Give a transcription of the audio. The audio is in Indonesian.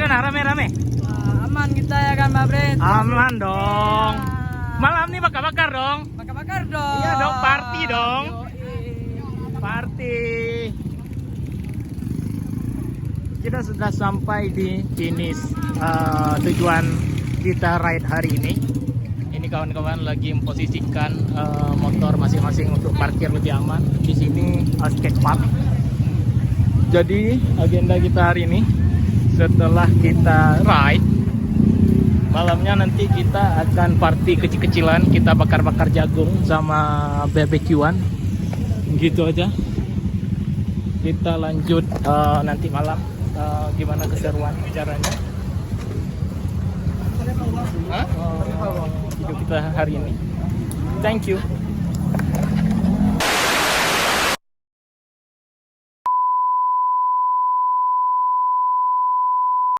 Gimana rame-rame? Aman kita ya kan Mbak Bret? Aman dong. Malam nih bakar-bakar dong. Bakar-bakar dong. Iya dong, party dong. Yoi. Party. Kita sudah sampai di finish tujuan kita ride hari ini. Ini kawan-kawan lagi memposisikan motor masing-masing untuk parkir lebih aman. Di sini skate park. Jadi agenda kita hari ini, setelah kita ride, malamnya nanti kita akan party kecil-kecilan. Kita bakar-bakar jagung sama barbekyuan. Gitu aja. Kita lanjut nanti malam. Gimana keseruan acaranya? Video kita hari ini. Thank you.